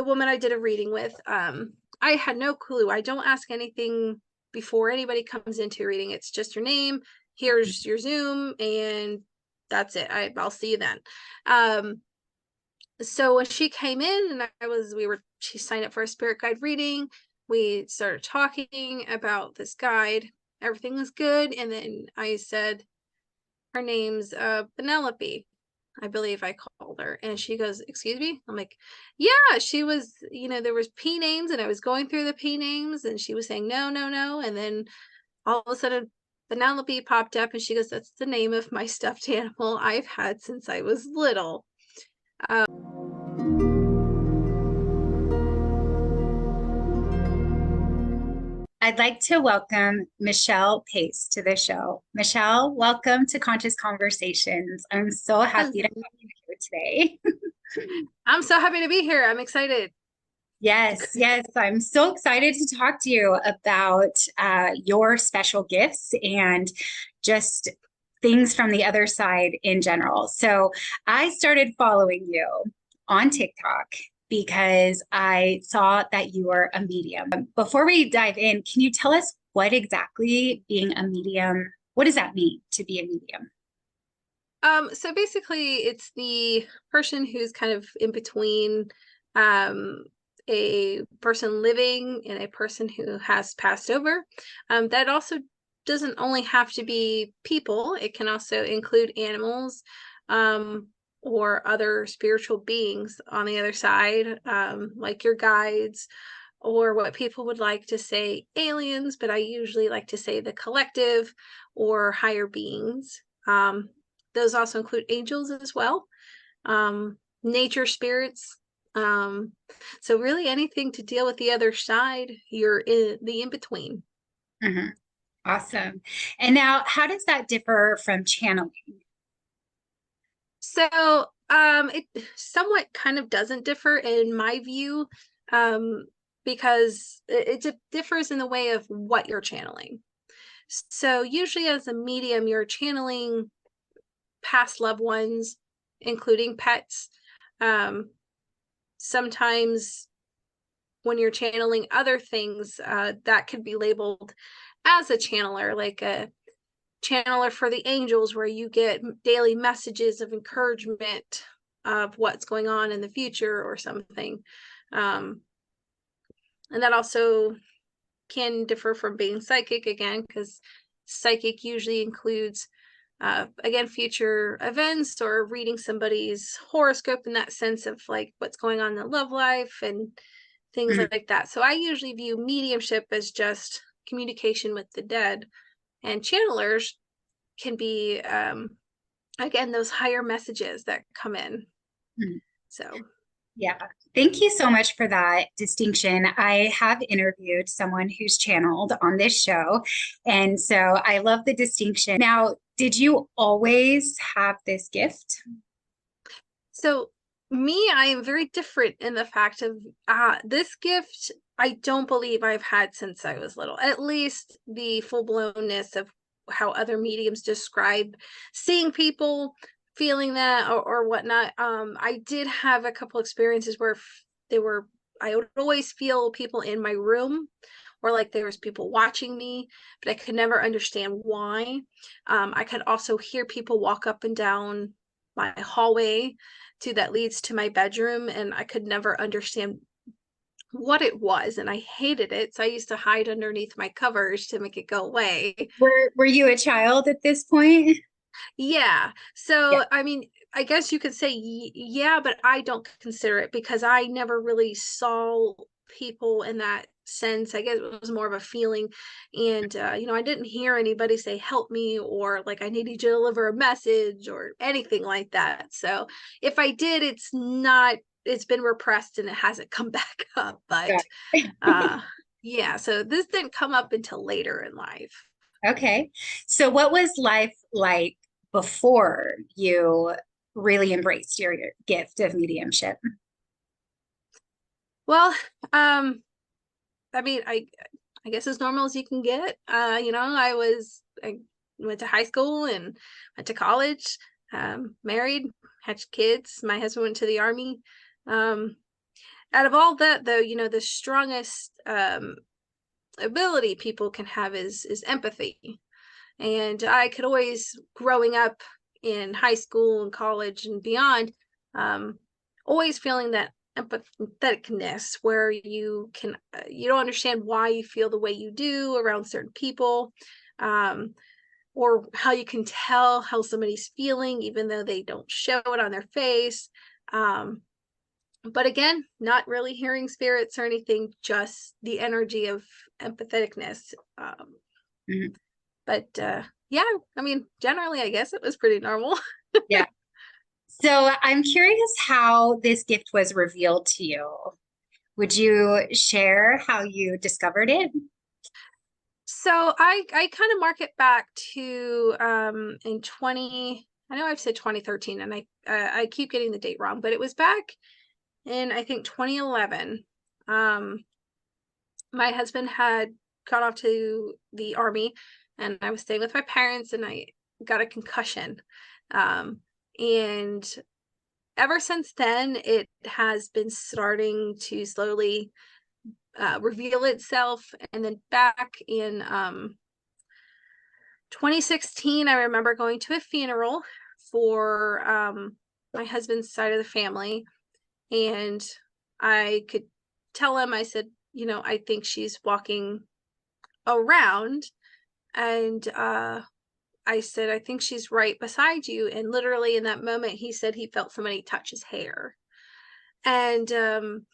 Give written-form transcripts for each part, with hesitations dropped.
woman I did a reading with, I had no clue. I don't ask anything before anybody comes into a reading. It's just your name, here's your Zoom, and that's it. I'll see you then. Um, so when she came in and she signed up for a spirit guide reading. We started talking about this guide. Everything was good. And then I said, her name's Penelope, I believe I called her. And she goes, excuse me? I'm like, yeah, she was, there was P names and I was going through the P names and she was saying, no, no, no. And then all of a sudden, Penelope popped up and she goes, that's the name of my stuffed animal I've had since I was little. I'd like to welcome Michelle Pace to the show. Michelle, welcome to Conscious Conversations. I'm so happy to have you here today. I'm so happy to be here. I'm excited. Yes, yes, I'm so excited to talk to you about your special gifts and just things from the other side in general. So I started following you on TikTok because I saw that you were a medium. Before we dive in, can you tell us what exactly being a medium, what does that mean to be a medium? So basically it's the person who's kind of in between um a person living and a person who has passed over. That also doesn't only have to be people, it can also include animals, um, or other spiritual beings on the other side, like your guides, or what people would like to say aliens, but I usually like to say the collective or higher beings. Those also include angels as well, nature spirits. Um, so really anything to deal with the other side, you're in the in-between. Mhm. Awesome. And now, how does that differ from channeling? So it somewhat kind of doesn't differ in my view, because it differs in the way of what you're channeling. So usually as a medium, you're channeling past loved ones, including pets. Um, Sometimes when you're channeling other things, that could be labeled as a channeler, like a channeler for the angels, where you get daily messages of encouragement of what's going on in the future or something. Um, and that also can differ from being psychic, again, because psychic usually includes again, future events or reading somebody's horoscope in that sense of like what's going on in their love life and things Mhm. like that. So I usually view mediumship as just communication with the dead, and channelers can be, again, those higher messages that come in. Mhm. So Yeah, thank you so much for that distinction. I have interviewed someone who's channeled on this show, and so I love the distinction. Now, did you always have this gift? So me, I am very different in the fact of this gift I don't believe I've had since I was little. At least the full blownness of how other mediums describe seeing people, feeling that, or whatnot. I did have a couple experiences where they were. I would always feel people in my room, or like there was people watching me, but I could never understand why. I could also hear people walk up and down my hallway that leads to my bedroom, and I could never understand what it was, and I hated it. So I used to hide underneath my covers to make it go away. Were you a child at this point? Yeah. Yeah. So I mean, I guess you could say yeah, but I don't consider it because I never really saw people in that sense. I guess it was more of a feeling. And I didn't hear anybody say help me, or like I need you to deliver a message or anything like that. So if I did, it's been repressed and it hasn't come back up. Got But it. yeah, so this didn't come up until later in life. Okay. So what was life like before you really embraced your gift of mediumship? Well, I mean, I guess as normal as you can get. I went to high school and went to college, married, had kids. My husband went to the army. Um, out of all that, though, the strongest ability people can have is empathy. And I could always, growing up in high school and college and beyond, always feeling that empatheticness where you don't understand why you feel the way you do around certain people, or how you can tell how somebody's feeling even though they don't show it on their face. But again, not really hearing spirits or anything, just the energy of empatheticness. Mhm. But yeah, I mean, generally, I guess it was pretty normal. Yeah. So I'm curious how this gift was revealed to you. Would you share how you discovered it? So I kind of mark it back to in 20, I know I've said 2013, and I keep getting the date wrong, but it was back in, I think, 2011. Um my husband had gone off to the army, and I was staying with my parents, and I got a concussion. And ever since then, it has been starting to slowly reveal itself. And then back in 2016, I remember going to a funeral for my husband's side of the family, and I could tell him, I said, I think she's walking around. And I said, I think she's right beside you. And literally in that moment, he said he felt somebody touch his hair. And then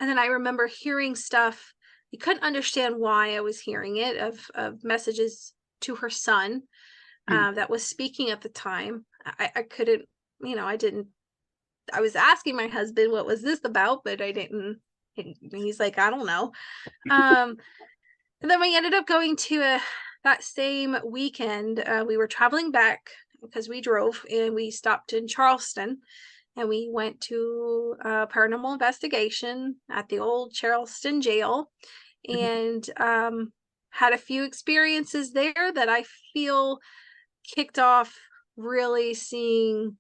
I remember hearing stuff. He couldn't understand why I was hearing it, of messages to her son Mm. that was speaking at the time. I couldn't, I didn't. I was asking my husband, what was this about? But I didn't. He's like, I don't know. Um, and then we ended up going to that same weekend. We were traveling back because we drove, and we stopped in Charleston, and we went to a paranormal investigation at the old Charleston Jail, and had a few experiences there that I feel kicked off really seeing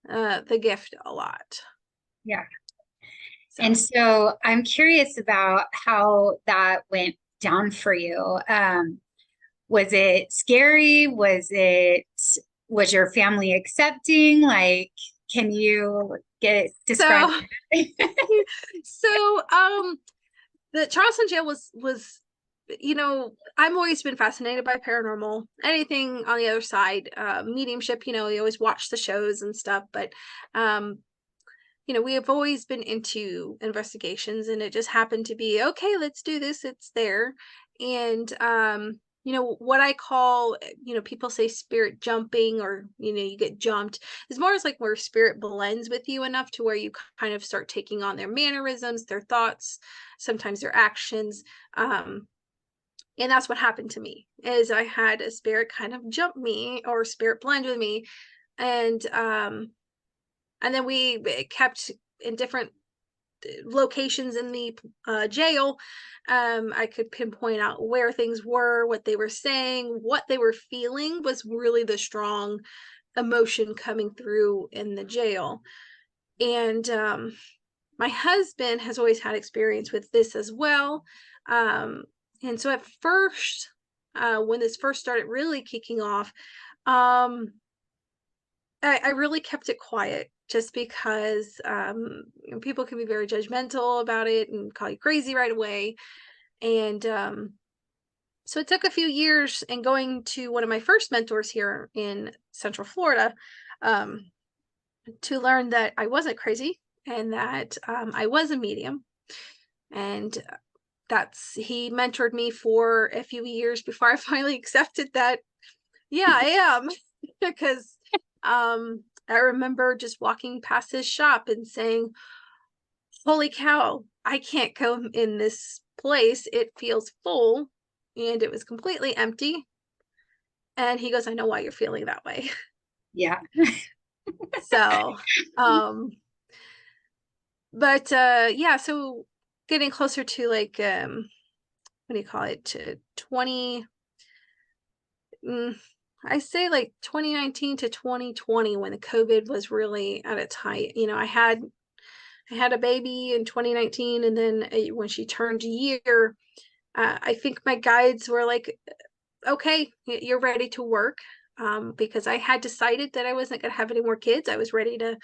the gift a lot. Yeah. And So, so I'm curious about how that went down for you. Was it scary? Was your family accepting? Like, can you describe? so, so, the Charleston Jail was, I've always been fascinated by paranormal, anything on the other side, mediumship. You always watch the shows and stuff, but um, we have always been into investigations, and it just happened to be, okay, let's do this. It's there. And what I call, people say spirit jumping, or you get jumped, is more as like where spirit blends with you enough to where you kind of start taking on their mannerisms, their thoughts, sometimes their actions. And that's what happened to me, is I had a spirit kind of jump me, or spirit blend with me. And then we kept in different locations in the jail. I could pinpoint out where things were, what they were saying, what they were feeling was really the strong emotion coming through in the jail. And my husband has always had experience with this as well. Um, and so at first, when this first started really kicking off, um, I really kept it quiet, just because people can be very judgmental about it and call you crazy right away. And so it took a few years, and going to one of my first mentors here in Central Florida, um, to learn that I wasn't crazy, and that I was a medium. And he mentored me for a few years before I finally accepted that, yeah, I am. Because I remember just walking past his shop and saying, holy cow, I can't go in this place. It feels full. And it was completely empty. And he goes, I know why you're feeling that way. Yeah. So, but yeah, so getting closer to like, what do you call it? To 20, I say like 2019 to 2020, when the COVID was really at its height. I I had a baby in 2019, and then when she turned a year, I think my guides were like, okay, you're ready to work. Because I had decided that I wasn't going to have any more kids. I was ready to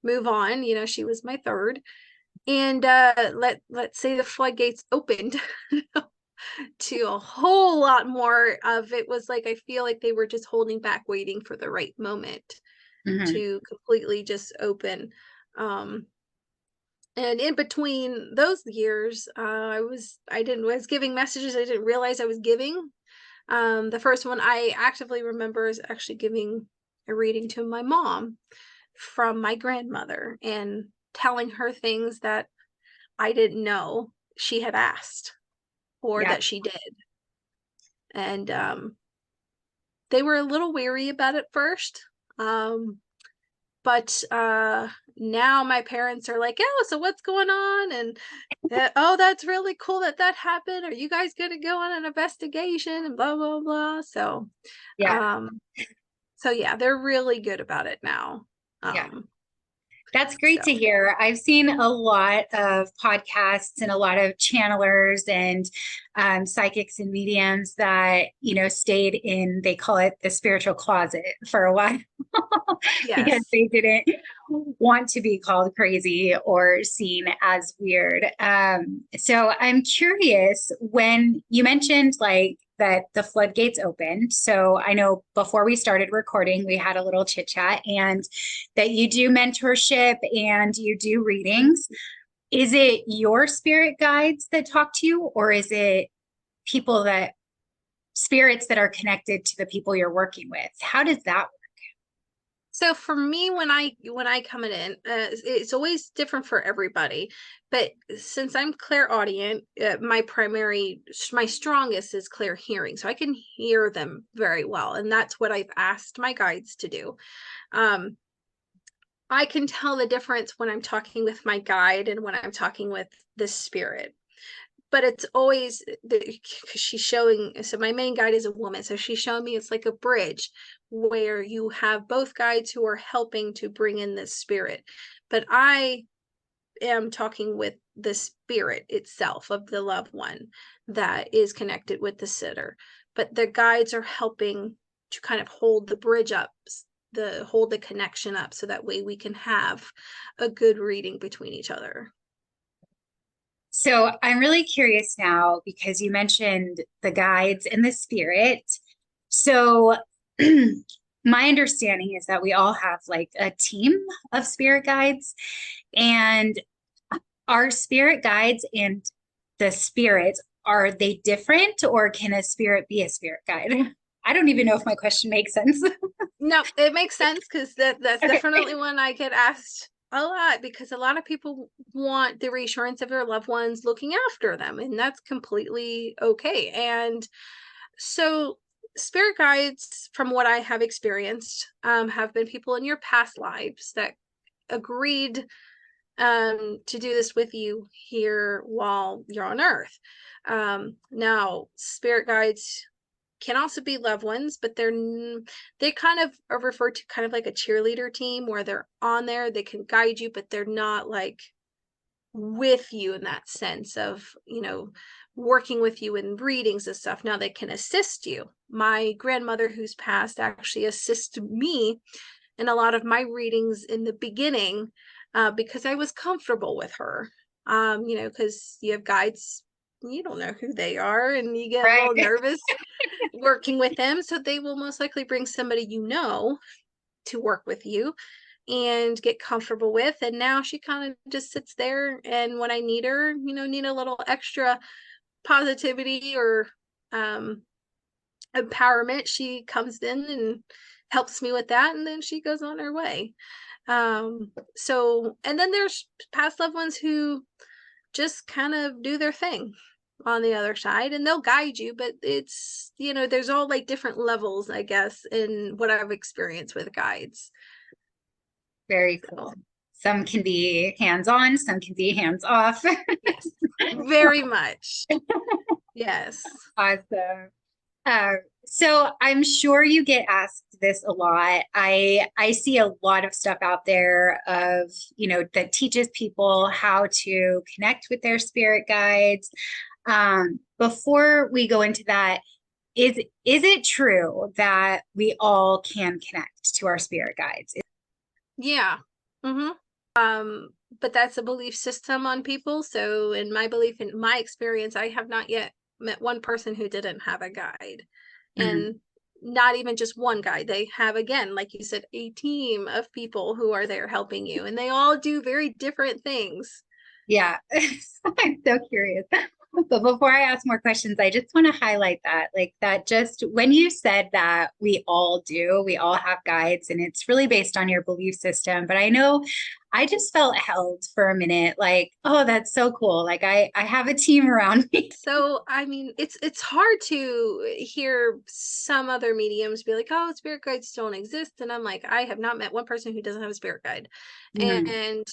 move on. You know, she was my third. And let's say the floodgates opened to a whole lot more of it. Was like, I feel like they were just holding back, waiting for the right moment to completely just open. And in between those years, I was giving messages I didn't realize I was giving. The first one I actively remember is actually giving a reading to my mom from my grandmother and telling her things that I didn't know she had asked or Yeah. that she did. And they were a little weary about it first. But now my parents are like, oh, so what's going on? And oh, that's really cool that that happened. Are you guys going to go on an investigation and blah, blah, blah. So, Yeah. yeah, they're really good about it now. Yeah. Um, That's great so to hear. I've seen a lot of podcasts and a lot of channelers and psychics and mediums that, stayed in, they call it the spiritual closet for a while because yes. they didn't want to be called crazy or seen as weird. So I'm curious, when you mentioned like that the floodgates opened. So I know before we started recording, we had a little chit chat, and that you do mentorship and you do readings. Is it your spirit guides that talk to you, or is it spirits that are connected to the people you're working with? How does that work? So for me, when I come in, it's always different for everybody. But since I'm clairaudient, my strongest is clear hearing, so I can hear them very well, and that's what I've asked my guides to do. Um, I can tell the difference when I'm talking with my guide and when I'm talking with the spirit. But it's always she's showing. So my main guide is a woman, so she's showing me it's like a bridge where you have both guides who are helping to bring in this spirit, but I am talking with the spirit itself of the loved one that is connected with the sitter, but the guides are helping to kind of hold the bridge up, hold the connection up, so that way we can have a good reading between each other. So I'm really curious now because you mentioned the guides and the spirit. So my understanding is that we all have like a team of spirit guides, and are spirit guides and the spirits, are they different, or can a spirit be a spirit guide? I don't even know if my question makes sense. No, it makes sense, because that's Okay. definitely one I get asked a lot, because a lot of people want the reassurance of their loved ones looking after them, and that's completely okay. And so spirit guides, from what I have experienced, have been people in your past lives that agreed to do this with you here while you're on earth. Now spirit guides can also be loved ones, but they kind of are referred to kind of like a cheerleader team, where they're on there, they can guide you, but they're not like with you in that sense of, working with you in readings and stuff. Now they can assist you. My grandmother, who's passed, actually assisted me in a lot of my readings in the beginning, because I was comfortable with her. Because you have guides, you don't know who they are, and you get a Right. little nervous working with them. So they will most likely bring somebody to work with you and get comfortable with. And now she kind of just sits there, and when I need her, need a little extra positivity or empowerment, she comes in and helps me with that, and then she goes on her way. And then there's past loved ones who just kind of do their thing on the other side, and they'll guide you, but it's, there's all like different levels, I guess, in what I've experienced with guides. Very cool. Some can be hands-on, some can be hands-off. Yes, very much. Yes. Awesome. Uh, so I'm sure you get asked this a lot. I see a lot of stuff out there of, that teaches people how to connect with their spirit guides. Before we go into that, is it true that we all can connect to our spirit guides? Yeah. Mm-hmm. But that's a belief system on people. So in my belief, in my experience, I have not yet met one person who didn't have a guide. Mhm. And not even just one guide. They have, again, like you said, a team of people who are there helping you, and they all do very different things. Yeah, I'm so curious. But before I ask more questions, I just want to highlight that, like that just when you said that we all do, we all have guides, and it's really based on your belief system. But I know I just felt held for a minute, like, oh, that's so cool. Like I have a team around me. So I mean, it's hard to hear some other mediums be like, "Oh, spirit guides don't exist," and I'm like, I have not met one person who doesn't have a spirit guide, Mhm. and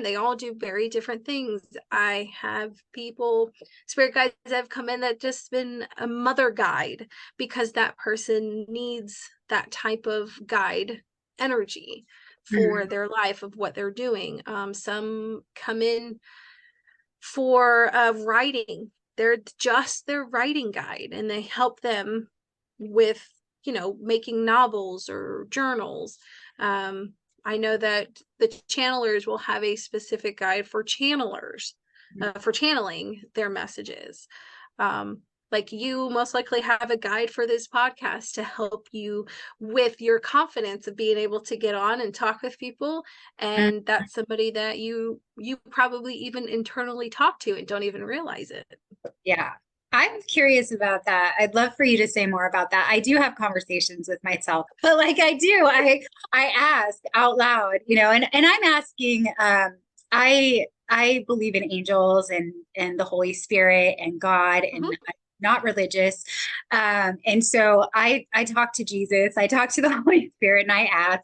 they all do very different things. I have people, spirit guides that have come in that just been a mother guide because that person needs that type of guide energy for Mhm. their life of what they're doing. Some come in for writing. They're just their writing guide, and they help them with, making novels or journals. um, I know that the channelers will have a specific guide for channelers, for channeling their messages. um, like, you most likely have a guide for this podcast to help you with your confidence of being able to get on and talk with people, Mhm. and that's somebody that you probably even internally talk to and don't even realize it. Yeah. I'm curious about that. I'd love for you to say more about that. I do have conversations with myself, but like I ask out loud, and I'm asking, I believe in angels and the Holy Spirit and God, and Mhm. I'm not religious. And so I talk to Jesus, I talk to the Holy Spirit, and I ask,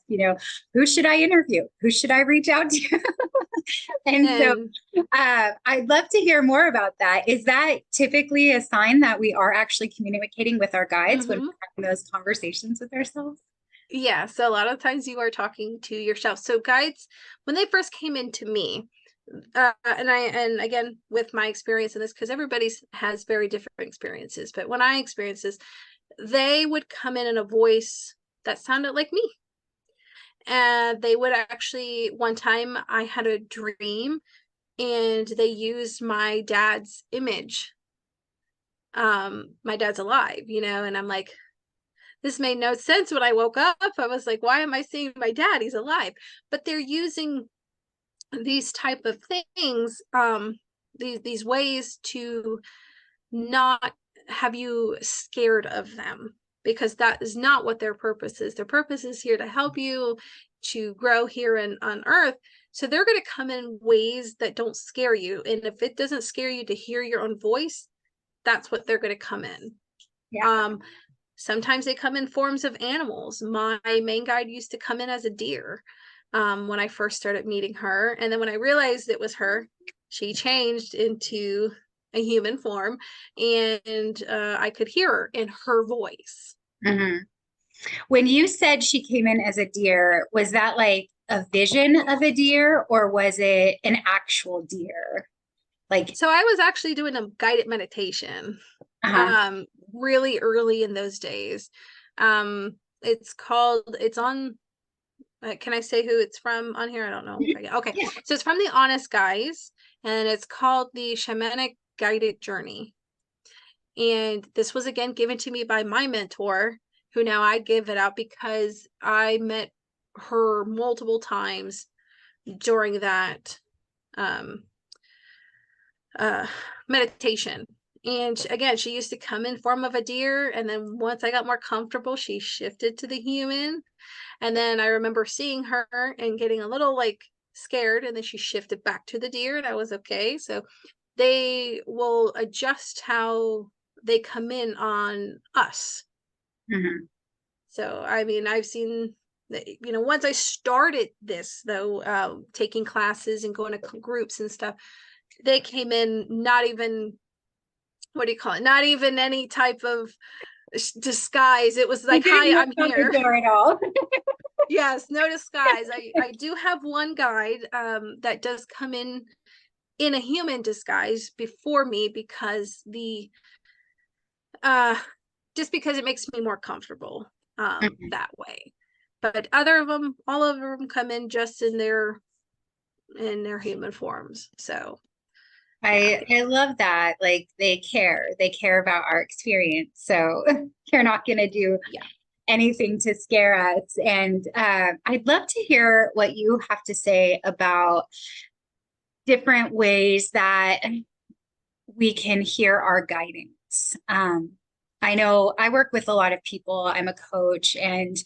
who should I interview? Who should I reach out to? And so And I'd love to hear more about that. Is that typically a sign that we are actually communicating with our guides when mhm. we're having those conversations with ourselves? Yeah, so a lot of times you are talking to yourself. So guides, when they first came into me, and again, with my experience in this, because everybody's has very different experiences, but when I experienced this, they would come in a voice that sounded like me. And they would actually, one time I had a dream and they used my dad's image. My dad's alive, and I'm like, this made no sense. When I woke up, I was like, why am I seeing my dad? He's alive. But they're using these type of things, these ways to not have you scared of them, because that is not what their purpose is. Their purpose is here to help you to grow here on earth. So they're going to come in ways that don't scare you, and if it doesn't scare you to hear your own voice, that's what they're going to come in. Yeah. um Sometimes they come in forms of animals. My main guide used to come in as a deer, when I first started meeting her. And then when I realized it was her, she changed into a human form, and I could hear her in her voice. Mhm. When you said she came in as a deer, was that like a vision of a deer or was it an actual deer? Like, So I was actually doing a guided meditation, uh-huh. um, really early in those days. It's on, can I say who it's from on here? I don't know if I get. Okay, Yeah. so it's from the Honest Guys, and it's called the Shamanic Guided Journey. And this was again given to me by my mentor, who now I give it out because I met her multiple times during that um, uh, meditation. And again, she used to come in form of a deer, and then once I got more comfortable, she shifted to the human. And then I remember seeing her and getting a little like scared, and then she shifted back to the deer, and I was okay. So they will adjust how they come in on us. Mhm. So I mean, I've seen that, once I started this though, taking classes and going to groups and stuff, they came in not even what do you call it? Not even any type of disguise. It was You like, didn't hi, knock I'm on the here. door at all. Yes, no disguise. I do have one guide that does come in a human disguise before me, because the uh just because it makes me more comfortable Mhm. that way. But other of them, all of them come in just in their human forms. So yeah. I love that. Like they care. They care about our experience. So they're not going to do Yeah. anything to scare us. And I'd love to hear what you have to say about different ways that we can hear our guidance. I know I work with a lot of people. I'm a coach, and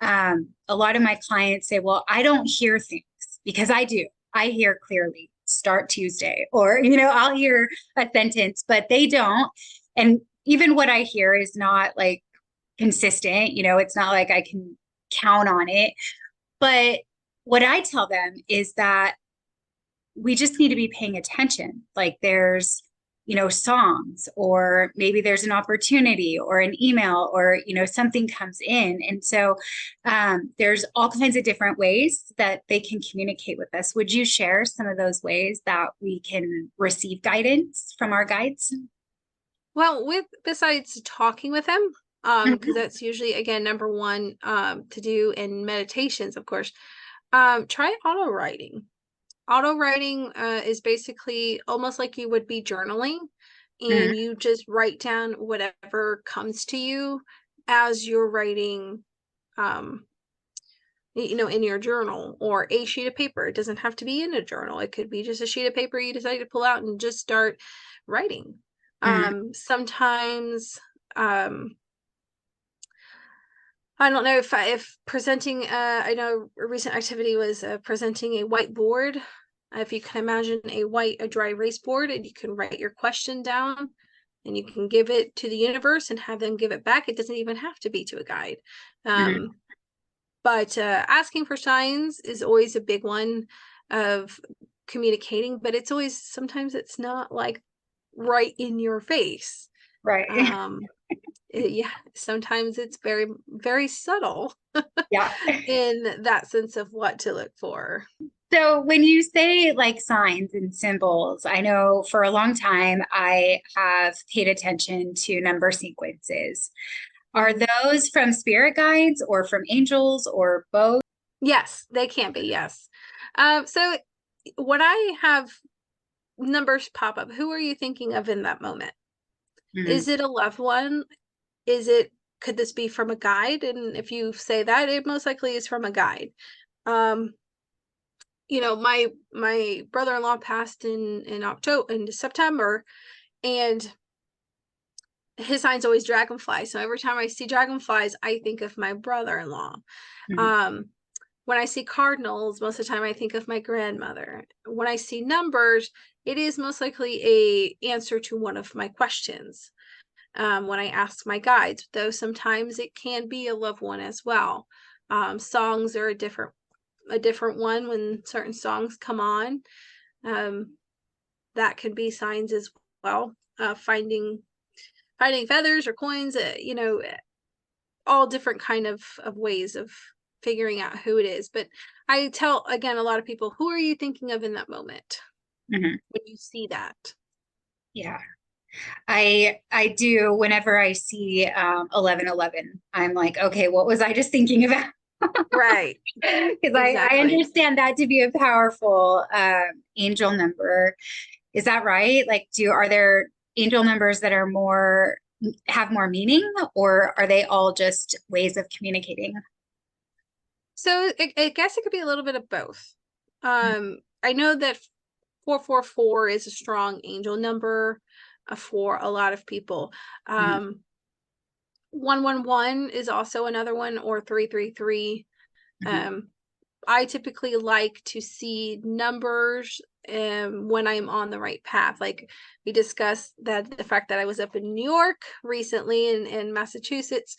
a lot of my clients say, well, I don't hear things, because I do. I hear clearly, start Tuesday, or, I'll hear a sentence, but they don't. And even what I hear is not like consistent. It's not like I can count on it. But what I tell them is that we just need to be paying attention. Like there's, songs, or maybe there's an opportunity or an email, or, something comes in. And so there's all kinds of different ways that they can communicate with us. Would you share some of those ways that we can receive guidance from our guides? Well, with besides talking with them, because Mhm. that's usually, again, number one to do in meditations, of course. Try auto writing. Auto writing is basically almost like you would be journaling, Mhm. and you just write down whatever comes to you as you're writing, um, in your journal or a sheet of paper. It doesn't have to be in a journal. It could be just a sheet of paper you decide to pull out and just start writing. Mhm. Sometimes, um, I don't know if presenting, I know a recent activity was presenting a whiteboard. If you can imagine a dry erase board, and you can write your question down, and you can give it to the universe and have them give it back. It doesn't even have to be to a guide. Mhm. But asking for signs is always a big one of communicating, but it's always, sometimes it's not like right in your face. Right. Um, yeah, sometimes it's very, very subtle Yeah. in that sense of what to look for. So when you say like signs and symbols, I know for a long time I have paid attention to number sequences. Are Mhm. those from spirit guides or from angels or both? Yes, they can be. Yes. So when I have numbers pop up, who are you thinking of in that moment? Mhm. Is it a loved one? Is it, could this be from a guide? And if you say that, it most likely is from a guide. Um, my brother-in-law passed in October, in September, and his sign's always dragonfly. So every time I see dragonflies, I think of my brother-in-law. Mhm. Um, when I see cardinals, most of the time I think of my grandmother. When I see numbers, it is most likely a answer to one of my questions. When I ask my guides, though sometimes it can be a loved one as well. Songs are a different one. When certain songs come on, um, that can be signs as well. Finding feathers or coins, all different kind of ways of figuring out who it is. But I tell, again, a lot of people, who are you thinking of in that moment Mhm. when you see that? Yeah. I do whenever I see 1111. I'm like, okay, what was I just thinking about? Right. Because I Exactly. understand that to be a powerful angel number. Is that right? Like, are there angel numbers that are have more meaning, or are they all just ways of communicating? So I guess it could be a little bit of both. I know that 444 is a strong angel number for a lot of people. Mhm. 111 is also another one, or 333. Mhm. Um, I typically like to see numbers when I'm on the right path. Like we discussed, that the fact that I was up in New York recently, in Massachusetts,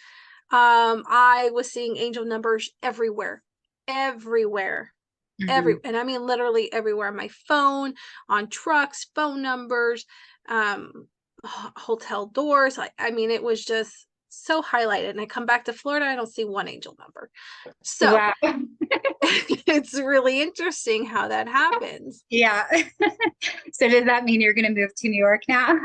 I was seeing angel numbers everywhere, everywhere, Mhm. and I mean literally everywhere. On my phone, on trucks, phone numbers, um, hotel doors. I mean, it was just so highlighted. And I come back to Florida, I don't see one angel number. So Wow. it's really interesting how that happens. Yeah. So does that mean you're going to move to New York now?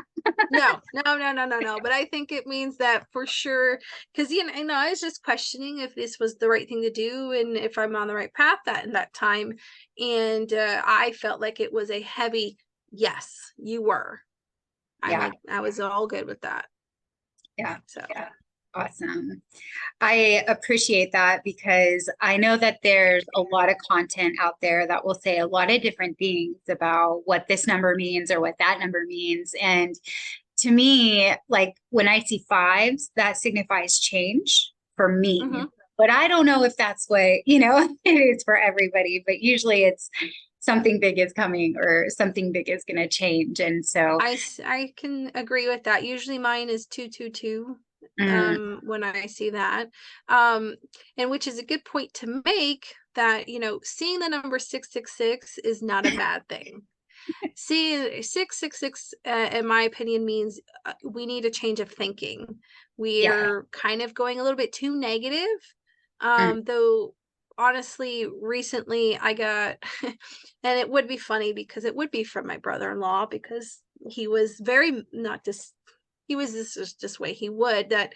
No, no, no, no, no, no. But I think it means that for sure, because I was just questioning if this was the right thing to do and if I'm on the right path that in that time. And I felt like it was a heavy yes, you were. Yeah. I was all good with that. Yeah. So Yeah. Awesome. I appreciate that because I know that there's a lot of content out there that will say a lot of different things about what this number means or what that number means. And to me, like when I see fives, that signifies change for me. mhm. But I don't know if that's what, it is for everybody, but usually it's something big is coming or something big is going to change. And so, I can agree with that. Usually mine is 222 mm, when I see that. Um and which is a good point to make that, seeing the number 666 is not a bad thing. See, 666, in my opinion, means we need a change of thinking. yeah. We're kind of going a little bit too negative. Mm, Though, honestly, recently I got, and it would be funny because it would be from my brother-in-law because he was very not just, he was this way. He would that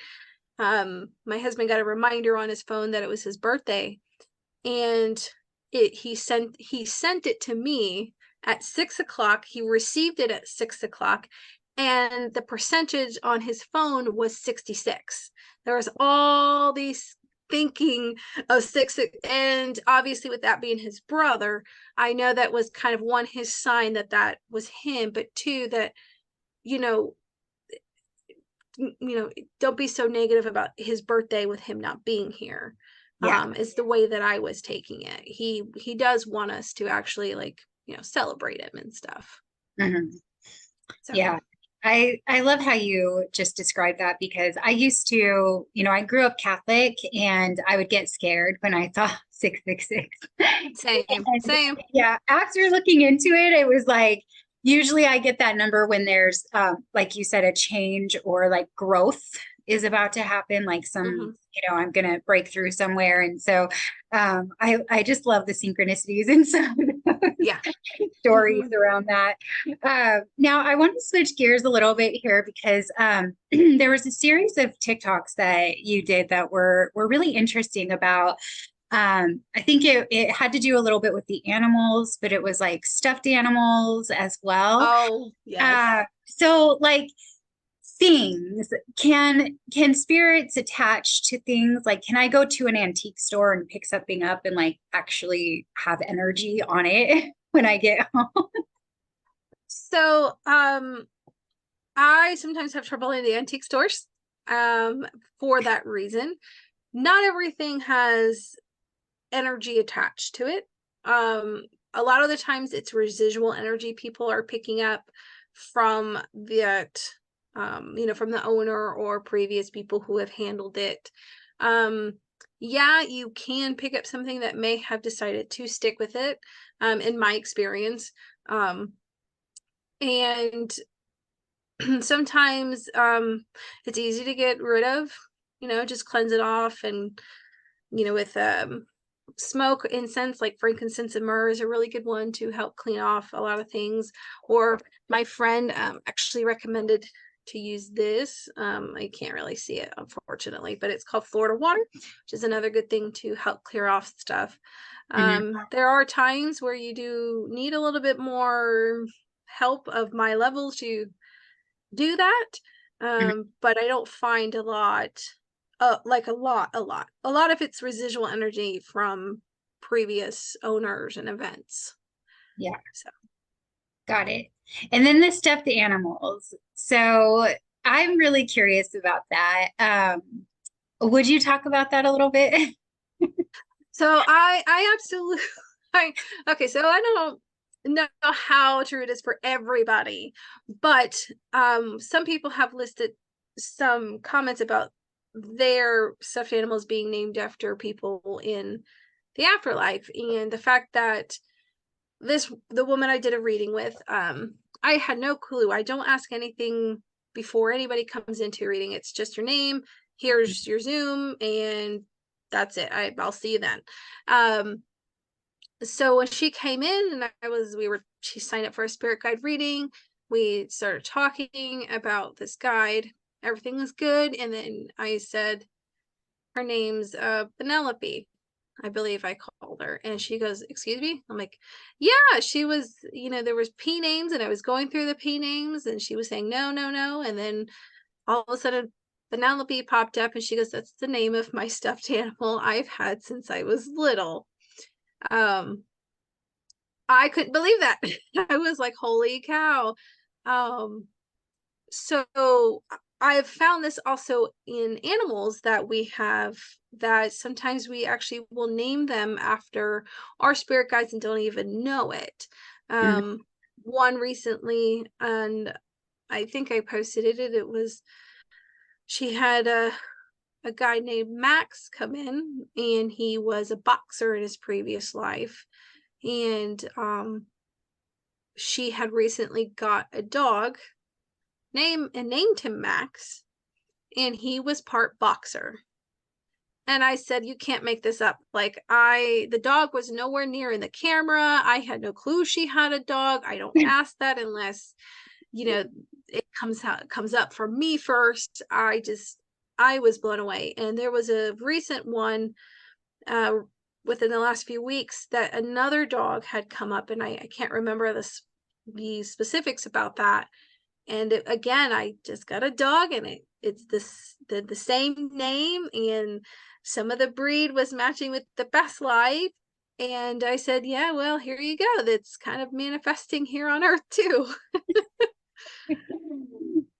my husband got a reminder on his phone that it was his birthday, and he sent it to me at 6 o'clock. He received it at 6 o'clock, and the percentage on his phone was 66. There was all these thinking of six, and obviously with that being his brother, I know that was kind of one, his sign that that was him, but two, that you know don't be so negative about his birthday with him not being here. yeah. Is the way that I was taking it. He does want us to actually, like, celebrate him and stuff. Mhm. So Yeah. I love how you just described that because I used to, I grew up Catholic and I would get scared when I saw 666. same, And same. yeah, after looking into it, it was like usually I get that number when there's like you said, a change or like growth is about to happen, like some, Hmm. I'm gonna break through somewhere. And so I just love the synchronicities and some of those Yeah. stories Hmm. around that. Now, I want to switch gears a little bit here because there was a series of TikToks that you did that were really interesting about. I think it had to do a little bit with the animals, but it was like stuffed animals as well. Oh, yes. So like things can spirits attach to things, like can I go to an antique store and pick something up and like actually have energy on it when I get home? So I sometimes have trouble in the antique stores for that reason. Not everything has energy attached to it. Um, a lot of the times it's residual energy people are picking up from that, from the owner or previous people who have handled it. Um, yeah, you can pick up something that may have decided to stick with it, in my experience. And sometimes it's easy to get rid of, just cleanse it off, and with smoke, incense like frankincense and myrrh is a really good one to help clean off a lot of things. Or my friend actually recommended to use this. I can't really see it, unfortunately, but it's called Florida water, which is another good thing to help clear off stuff. Mhm, There are times where you do need a little bit more help of my level to do that. mhm. But I don't find a lot, like a lot of it's residual energy from previous owners and events. Yeah, So got it. And then the stuffed animals. So I'm really curious about that. Would you talk about that a little bit? I absolutely I okay, so I don't know how true it is for everybody, but some people have listed some comments about their stuffed animals being named after people in the afterlife, and the fact that the woman I did a reading with, I had no clue. I don't ask anything before anybody comes into reading. It's just your name, here's your Zoom, and that's it. I'll see you then. So when she came in and she signed up for a spirit guide reading, we started talking about this guide. Everything was good. And then I said, her name's Penelope, I believe I called her. And she goes, excuse me? I'm like, yeah, she was, there was P names and I was going through the P names and she was saying, no, no, no. And then all of a sudden, Penelope popped up and she goes, that's the name of my stuffed animal I've had since I was little. I couldn't believe that. I was like, holy cow. So I've found this also in animals that we have, that sometimes we actually will name them after our spirit guides and don't even know it. Mhm. One recently, and I think I posted it, it was, she had a guy named Max come in, and he was a boxer in his previous life. And she had recently got a dog named him Max, and he was part boxer. And I said, you can't make this up. Like, the dog was nowhere near in the camera. I had no clue she had a dog. I don't ask that unless, it comes up for me first. I was blown away. And there was a recent one, within the last few weeks, that another dog had come up, and I can't remember the specifics about that. And again, I just got a dog, and it's the same name, and some of the breed was matching with the best life. And I said, yeah, well, here you go. That's kind of manifesting here on Earth too.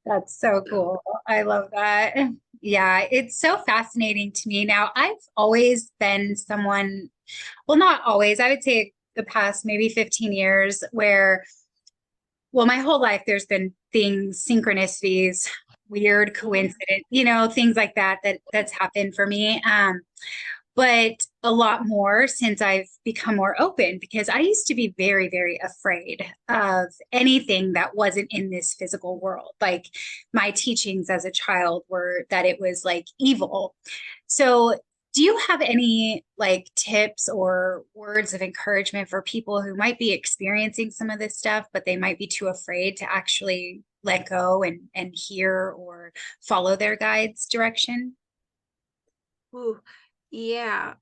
That's so cool. I love that. Yeah, it's so fascinating to me. Now, I've always been someone, well, not always, I would say the past maybe 15 years where, well, my whole life there's been things, synchronicities, weird coincidence, things like that's happened for me. But a lot more since I've become more open, because I used to be very, very afraid of anything that wasn't in this physical world. Like, my teachings as a child were that it was like evil. So do you have any like tips or words of encouragement for people who might be experiencing some of this stuff, but they might be too afraid to actually let go and hear or follow their guide's direction? Ooh, yeah.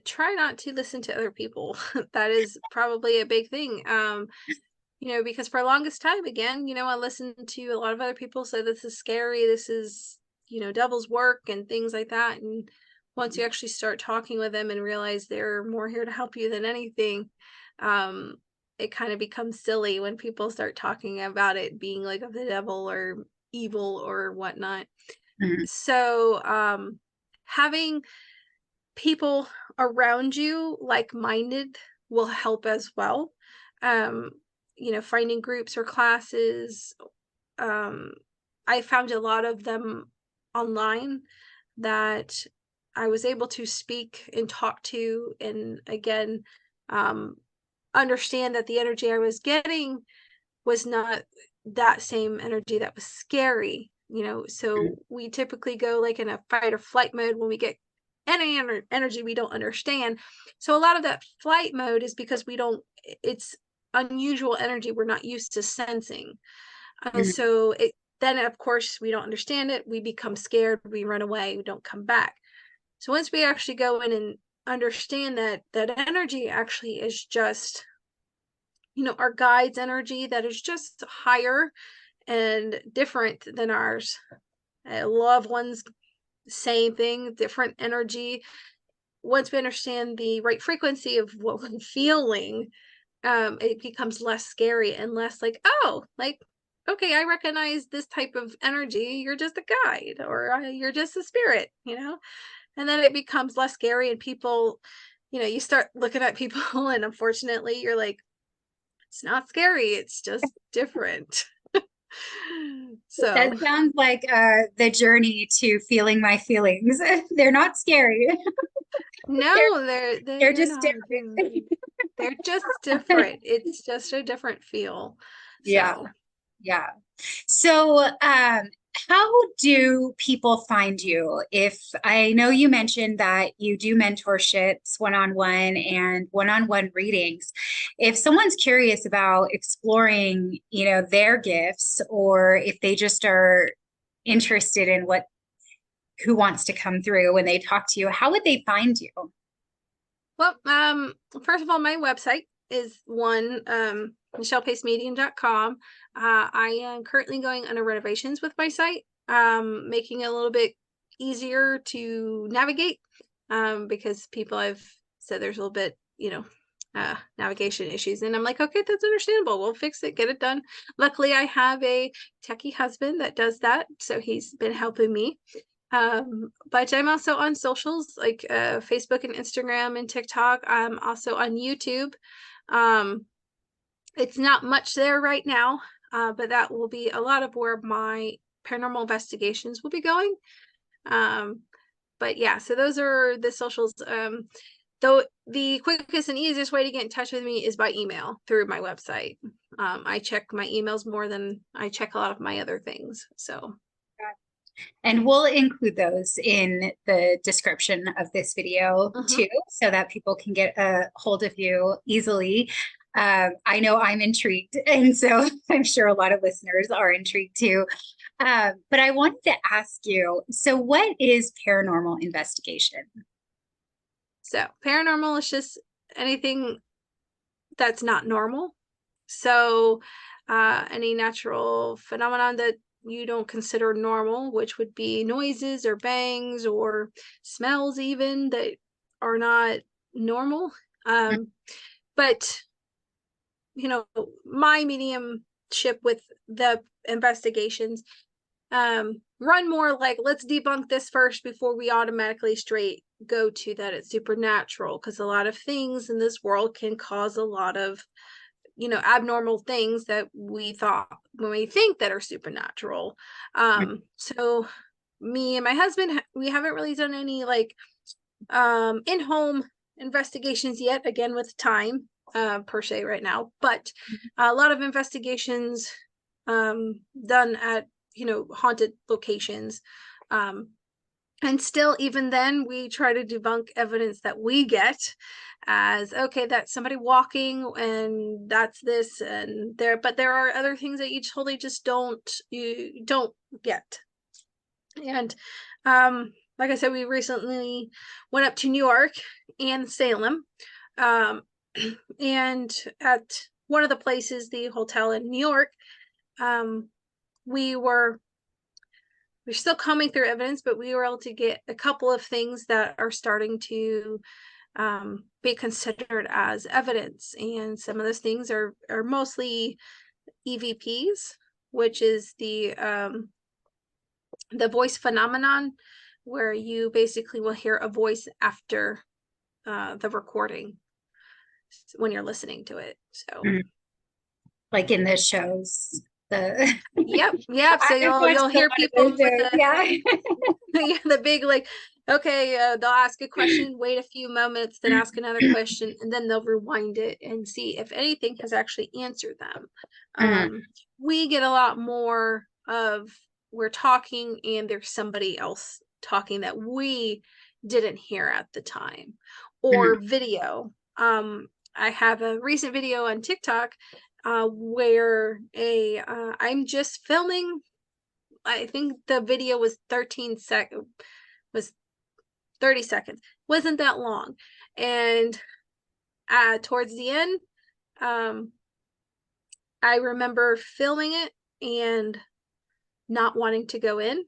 Try not to listen to other people. That is probably a big thing. Because for the longest time, again, I listened to a lot of other people say this is scary, this is, devil's work and things like that. And once you actually start talking with them and realize they're more here to help you than anything, it kind of becomes silly when people start talking about it being like of the devil or evil or whatnot. Mhm. So, having people around you like-minded will help as well. Um, finding groups or classes. Um, I found a lot of them online that I was able to speak and talk to, and again, um, understand that the energy I was getting was not that same energy that was scary. So we typically go like in a fight or flight mode when we get any energy we don't understand. So a lot of that flight mode is because it's unusual energy we're not used to sensing. Mhm. So then of course we don't understand it, we become scared, we run away, we don't come back. So once we actually go in and understand that energy actually is just, our guide's energy, that is just higher and different than ours. Loved ones, same thing, different energy. Once we understand the right frequency of what we're feeling, it becomes less scary and less like, oh, like, okay, I recognize this type of energy. You're just a guide, or you're just a spirit, and then it becomes less scary. And people, you start looking at people, and unfortunately, you're like, it's not scary. It's just different. That So, sounds like the journey to feeling my feelings. They're not scary. They're no, they're they're just not. different. They're just different. It's just a different feel. Yeah. So, Yeah. So, how do people find you? If I know you mentioned that you do mentorships, one-on-one and one-on-one readings. If someone's curious about exploring, their gifts, or if they just are interested in who wants to come through when they talk to you, how would they find you? well, first of all, my website is michellepacemedium.com. I am currently going under renovations with my site, making it a little bit easier to navigate, because people have said there's a little bit, navigation issues. And I'm like, okay, that's understandable. We'll fix it, get it done. Luckily, I have a techie husband that does that. So he's been helping me. But I'm also on socials like Facebook and Instagram and TikTok. I'm also on YouTube. It's not much there right now, but that will be a lot of where my paranormal investigations will be going. But yeah, so those are the socials. Though the quickest and easiest way to get in touch with me is by email through my website. I check my emails more than I check a lot of my other things. So. And we'll include those in the description of this video too, so that people can get a hold of you easily. I know I'm intrigued, and so I'm sure a lot of listeners are intrigued too. But I wanted to ask you, so what is paranormal investigation? So paranormal is just anything that's not normal. So any natural phenomenon that you don't consider normal, which would be noises or bangs or smells even that are not normal. But my mediumship with the investigations run more like, let's debunk this first before we automatically straight go to that it's supernatural, because a lot of things in this world can cause a lot of abnormal things that we thought when we think that are supernatural. So me and my husband, we haven't really done any like in-home investigations yet, again with time per se right now, but a lot of investigations done at haunted locations, and still even then we try to debunk evidence that we get as, okay, that's somebody walking and that's this and there, but there are other things that you totally just you don't get. And like I said, we recently went up to New York and Salem, and at one of the places, the hotel in New York, we're still combing through evidence, but we were able to get a couple of things that are starting to be considered as evidence. And some of those things are mostly EVPs, which is the voice phenomenon, where you basically will hear a voice after the recording when you're listening to it. So like in the shows, yep. So you'll hear people with the big, like, okay, they'll ask a question, wait a few moments, then ask another question, and then they'll rewind it and see if anything has actually answered them. We get a lot more of, we're talking and there's somebody else talking that we didn't hear at the time, or video. I have a recent video on TikTok where I'm just filming. I think the video was 30 seconds. Wasn't that long. And towards the end, I remember filming it and not wanting to go in.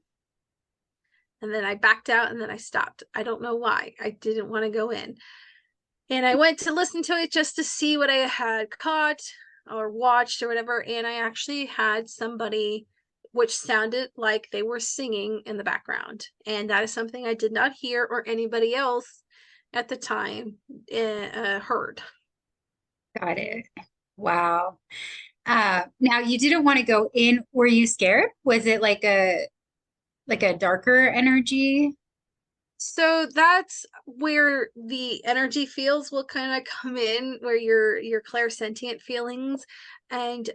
And then I backed out and then I stopped. I don't know why. I didn't want to go in. And I went to listen to it just to see what I had caught or watched or whatever. And I actually had somebody which sounded like they were singing in the background. And that is something I did not hear or anybody else at the time heard. Got it. Wow. Now you didn't want to go in. Were you scared? Was it like a darker energy? So that's where the energy fields will kind of come in, where your clairsentient feelings. And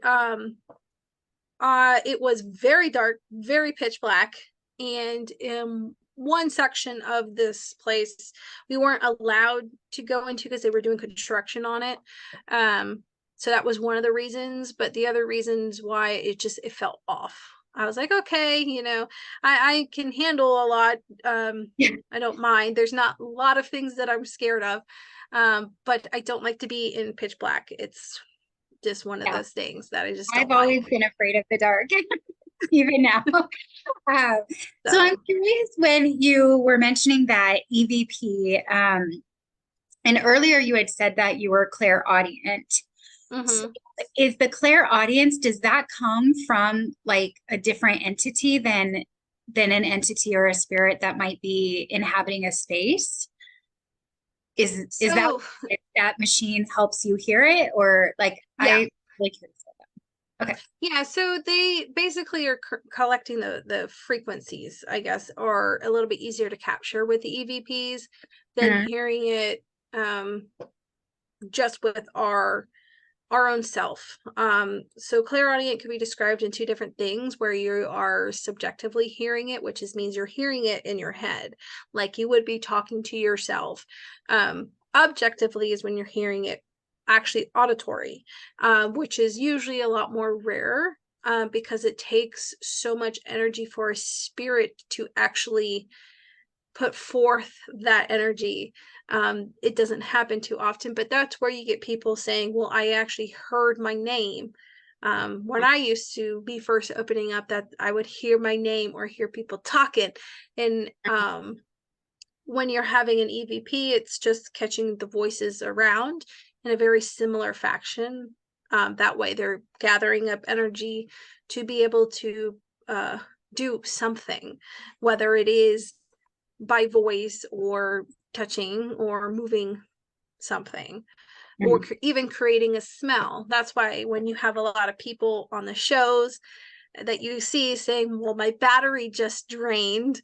it was very dark, very pitch black, and in one section of this place we weren't allowed to go into because they were doing construction on it. So that was one of the reasons, but the other reasons why it felt off. I was like, okay, I can handle a lot. I don't mind. There's not a lot of things that I'm scared of. But I don't like to be in pitch black. It's just one of Yeah, those things that I just I've don't like. always been afraid of the dark, even now. Um, so I'm So, curious, when you were mentioning that EVP, and earlier you had said that you were clairaudient. So mhm. is the clairaudience, does that come from like a different entity than an entity or a spirit that might be inhabiting a space? Is that So if that machine helps you hear it, or like yeah, I really curious about that. Okay. yeah. So they basically are collecting the frequencies, I guess, are a little bit easier to capture with the EVPs than Mhm. hearing it um, just with our own self. So clairaudient can be described in two different things, where you are subjectively hearing it, which means you're hearing it in your head, like you would be talking to yourself. Objectively is when you're hearing it actually auditory, which is usually a lot more rare, because it takes so much energy for a spirit to actually put forth that energy. It doesn't happen too often, but that's where you get people saying, well, I actually heard my name. When I used to be first opening up, that I would hear my name or hear people talking. And when you're having an EVP, it's just catching the voices around in a very similar fashion. That way they're gathering up energy to be able to do something, whether it is by voice or touching or moving something, or Mhm. even creating a smell. That's why when you have a lot of people on the shows that you see saying, well, my battery just drained,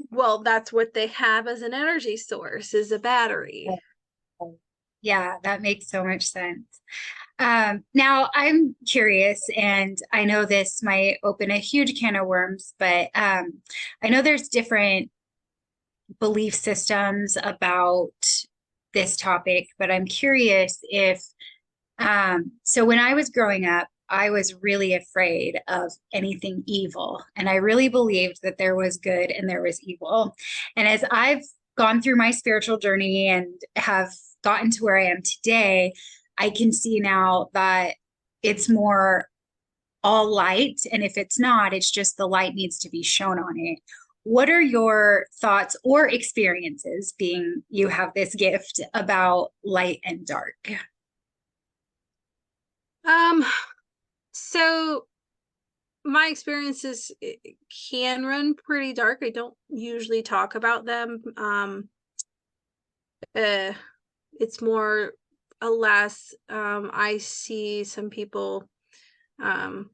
well, that's what they have as an energy source, is a battery. Yeah, that makes so much sense. Now I'm curious, and I know this might open a huge can of worms, but I know there's different belief systems about this topic, but I'm curious if, so when I was growing up, I was really afraid of anything evil, and I really believed that there was good and there was evil. And as I've gone through my spiritual journey and have gotten to where I am today, I can see now that it's more all light. And if it's not, it's just the light needs to be shown on it. What are your thoughts or experiences, being you have this gift, about light and dark? Um, so my experiences can run pretty dark. I don't usually talk about them. Uh, it's more or less, I see some people, um,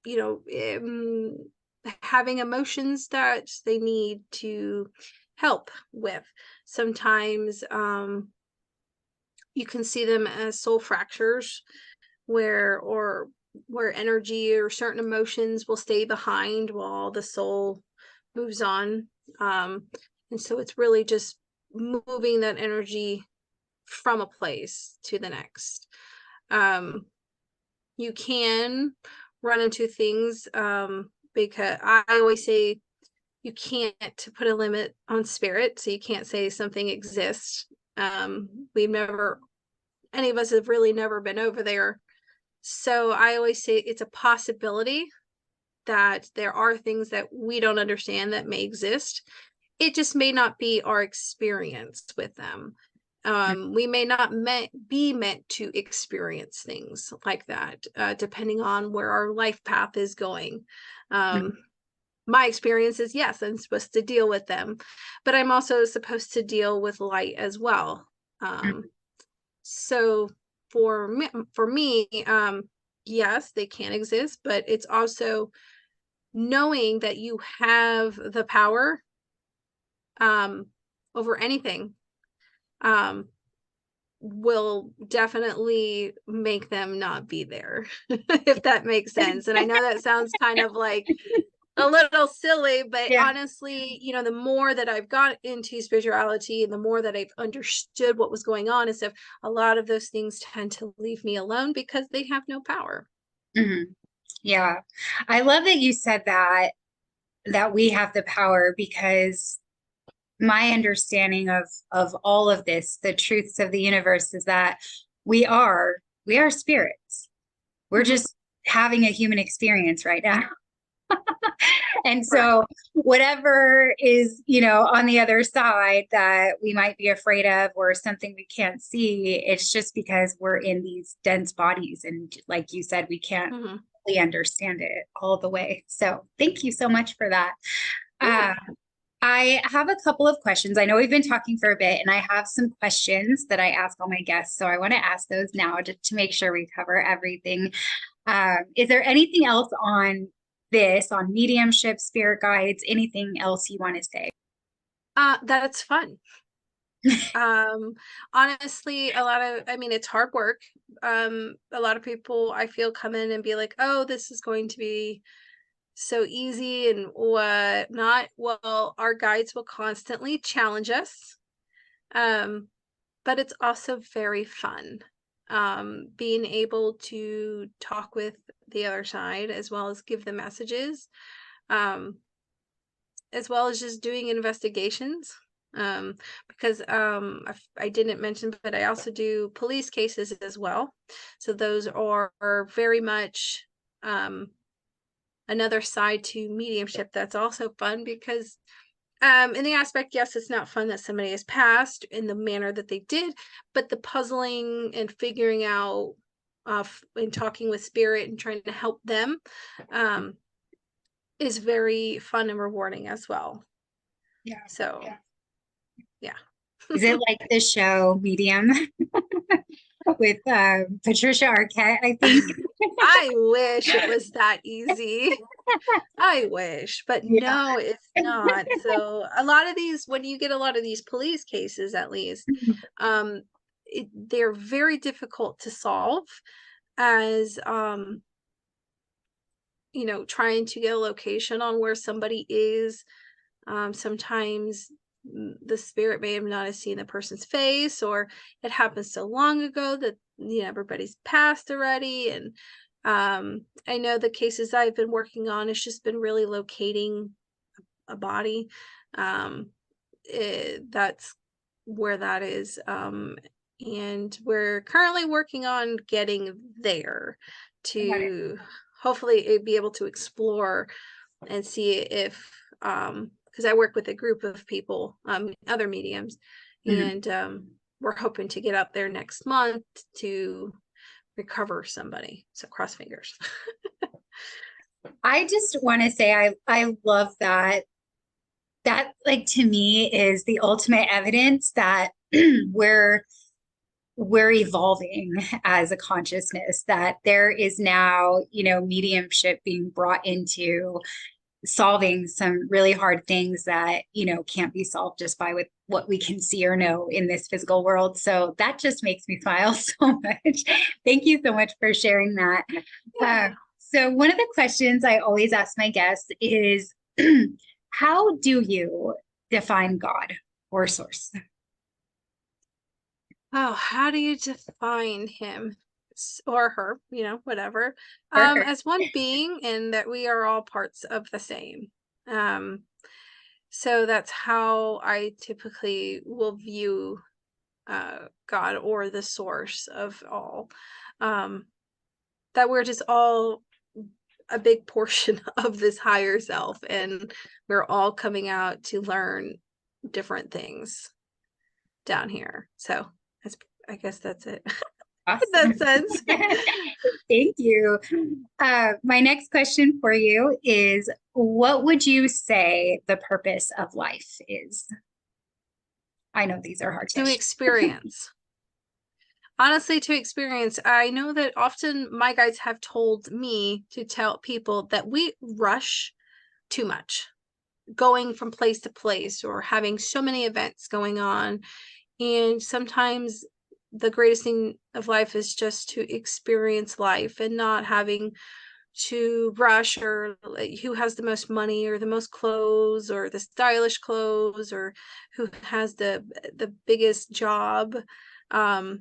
you know, having emotions that they need to help with. Sometimes you can see them as soul fractures, where energy or certain emotions will stay behind while the soul moves on. And so it's really just moving that energy from a place to the next. Um, you can run into things, because I always say you can't put a limit on spirit, so you can't say something exists. We've never, any of us have really never been over there. So I always say it's a possibility that there are things that we don't understand that may exist. It just may not be our experience with them. We may not be meant to experience things like that, depending on where our life path is going. Mhm. Um, my experience is, yes, I'm supposed to deal with them, but I'm also supposed to deal with light as well. Um, so for me, yes, they can exist, but it's also knowing that you have the power over anything, will definitely make them not be there, if that makes sense. And I know that sounds kind of like a little silly, but Yeah. honestly, the more that I've got into spirituality and the more that I've understood what was going on and stuff, a lot of those things tend to leave me alone because they have no power. Mhm. Yeah. I love that you said that we have the power, because my understanding of all of this, the truths of the universe, is that we are spirits. We're Mhm. just having a human experience right now. And Correct. so whatever is, on the other side that we might be afraid of, or something we can't see, it's just because we're in these dense bodies. And like you said, we can't Mhm. really understand it all the way. So thank you so much for that. Yeah. I have a couple of questions. I know we've been talking for a bit, and I have some questions that I ask all my guests. So I want to ask those now, just to make sure we cover everything. Is there anything else on mediumship, spirit guides, anything else you want to say? That's fun. Honestly, I mean, it's hard work. A lot of people I feel come in and be like, "Oh, this is going to be so easy and what not." Well, our guides will constantly challenge us. Um, but it's also very fun. Being able to talk with the other side as well as give the messages, um, as well as just doing investigations. Because I didn't mention, but I also do police cases as well. So those are very much another side to mediumship that's also fun because in the aspect, yes, it's not fun that somebody has passed in the manner that they did, but the puzzling and figuring out and talking with spirit and trying to help them um, is very fun and rewarding as well. Yeah. So, yeah. Is it like the show Medium with Patricia Arquette, I think? I wish it was that easy. I wish, but Yeah. no, it's not. So a lot of these, when you get a lot of these police cases, at least, um, they're very difficult to solve as trying to get a location on where somebody is. Sometimes the spirit may have not have seen the person's face, or it happened so long ago that everybody's passed already. And I know the cases I've been working on, it's just been really locating a body. That's where that is. And we're currently working on getting there to hopefully be able to explore and see if because I work with a group of people, other mediums, Mhm. and we're hoping to get up there next month to recover somebody. So cross fingers. I just want to say I love that. That, like, to me is the ultimate evidence that we're we're evolving as a consciousness, that there is now, mediumship being brought into solving some really hard things that, can't be solved just by with what we can see or know in this physical world. So that just makes me smile so much. Thank you so much for sharing that. Yeah. So one of the questions I always ask my guests is, how do you define God or source? Oh, how do you define him or her, whatever, Or her? as one being and that we are all parts of the same. Um, so that's how I typically will view God or the source of all. Um, that we're just all a big portion of this higher self, and we're all coming out to learn different things down here. So that's, I guess that's it. In that Awesome. sense. Thank you. My next question for you is, what would you say the purpose of life is? I know these are hard To questions. experience. Honestly, to experience. I know that often my guides have told me to tell people that we rush too much. going from place to place or having so many events going on. And sometimes the greatest thing of life is just to experience life and not having to rush, or like, who has the most money or the most clothes or the stylish clothes, or who has the biggest job. um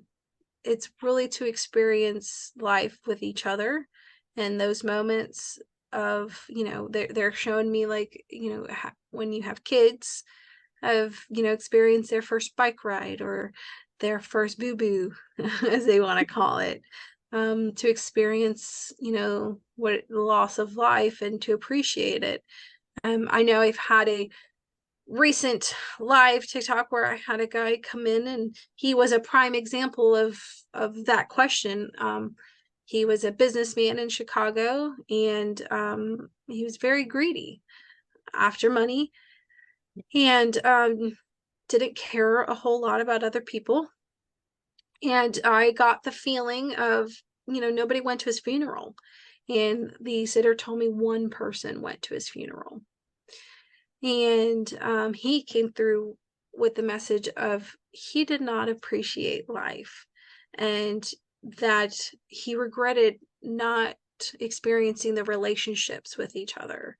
it's really to experience life with each other, and those moments of, they're showing me, like, when you have kids, of, experience their first bike ride or their first boo boo, as they want to call it, to experience, what the loss of life, and to appreciate it. I know I've had a recent live TikTok where I had a guy come in, and he was a prime example of that question. He was a businessman in Chicago, and he was very greedy after money, and didn't care a whole lot about other people. And I got the feeling of, nobody went to his funeral. And the sitter told me one person went to his funeral. And he came through with the message of, he did not appreciate life, and that he regretted not experiencing the relationships with each other,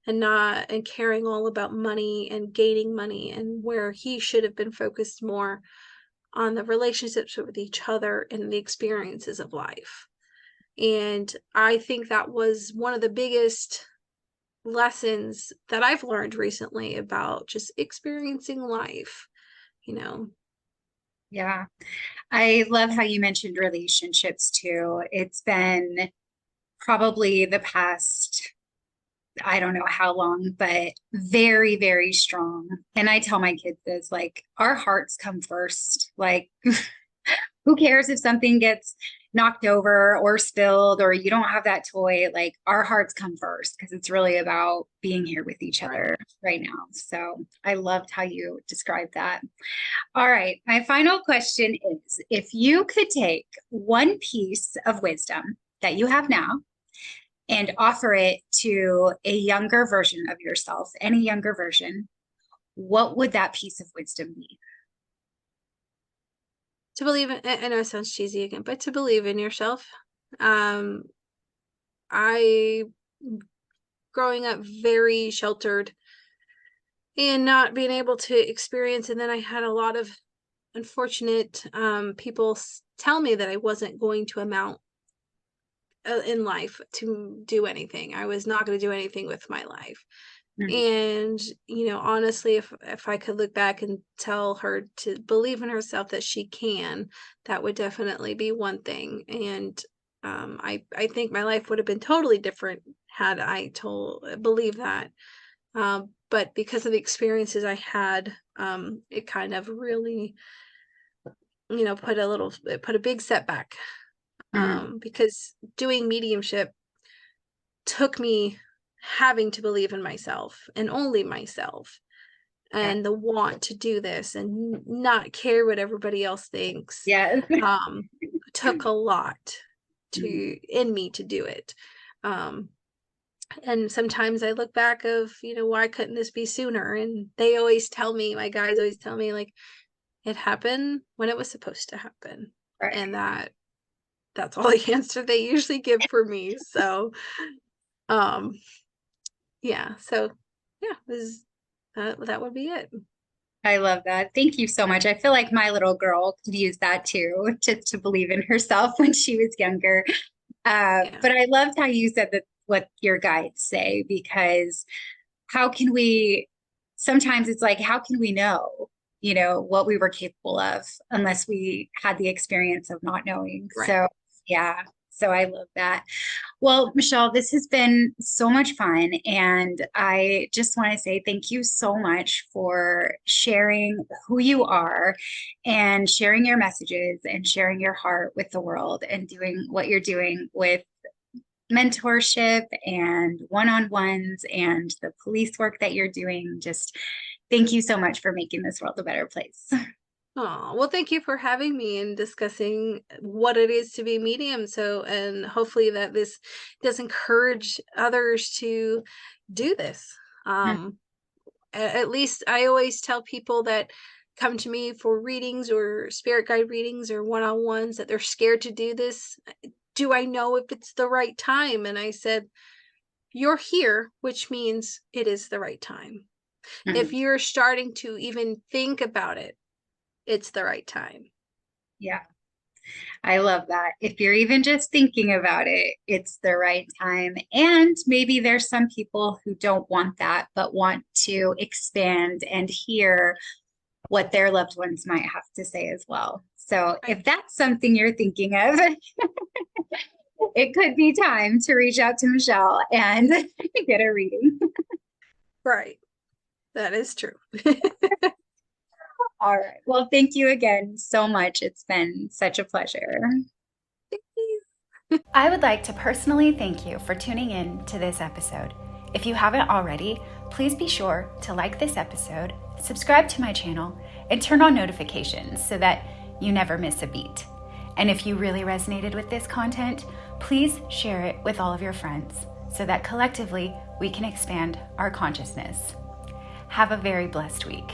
and caring all about money and gaining money, and where he should have been focused more on the relationships with each other and the experiences of life. And I think that was one of the biggest lessons that I've learned recently about just experiencing life, you know. Yeah. I love how you mentioned relationships too. It's been probably the past, I don't know how long, but very, very strong. And I tell my kids this, like, our hearts come first. Like, who cares if something gets knocked over or spilled or you don't have that toy? Like, our hearts come first because it's really about being here with each other right now. So I loved how you described that. All right. My final question is, if you could take one piece of wisdom that you have now and offer it to a younger version of yourself, any younger version, what would that piece of wisdom be? To believe in, I know it sounds cheesy again, but to believe in yourself. um I, growing up very sheltered and not being able to experience, and then I had a lot of unfortunate people tell me that I wasn't going to amount in life to do anything. I was not going to do anything with my life. Mm. And, honestly, if I could look back and tell her to believe in herself, that she can, that would definitely be one thing. And I think my life would have been totally different had I believe that. But because of the experiences I had, it kind of really, put a big setback. Mm. Because doing mediumship took me having to believe in myself and only myself, Yeah. and the want to do this and not care what everybody else thinks. Yes. um Took a lot Mm. in me to do it. um and sometimes I look back of, why couldn't this be sooner? And they always tell me, my guys always tell me, like, it happened when it was supposed to happen. Right. And that's all the answer they usually give for me. So um yeah, so yeah, that would be it. I love that. Thank you so much. I feel like my little girl could use that too, just to believe in herself when she was younger. Yeah, But I loved how you said that what your guides say, because how can we, sometimes it's like, how can we know, what we were capable of unless we had the experience of not knowing? right. So, yeah. So I love that. Well, Michelle, this has been so much fun. And I just want to say thank you so much for sharing who you are and sharing your messages and sharing your heart with the world and doing what you're doing with mentorship and one-on-ones and the police work that you're doing. Just thank you so much for making this world a better place. Oh, well, thank you for having me and discussing what it is to be medium. So, and hopefully that this does encourage others to do this. At least I always tell people that come to me for readings or spirit guide readings or one-on-ones that they're scared to do this. Do I know if it's the right time? And I said, you're here, which means it is the right time. If you're starting to even think about it, it's the right time. Yeah. I love that. If you're even just thinking about it, it's the right time. And maybe there's some people who don't want that, but want to expand and hear what their loved ones might have to say as well. So if that's something you're thinking of, it could be time to reach out to Michelle and get a reading. Right. That is true. All right. Well, thank you again so much. It's been such a pleasure. Thank you. I would like to personally thank you for tuning in to this episode. If you haven't already, please be sure to like this episode, subscribe to my channel, and turn on notifications so that you never miss a beat. And if you really resonated with this content, please share it with all of your friends so that collectively we can expand our consciousness. Have a very blessed week.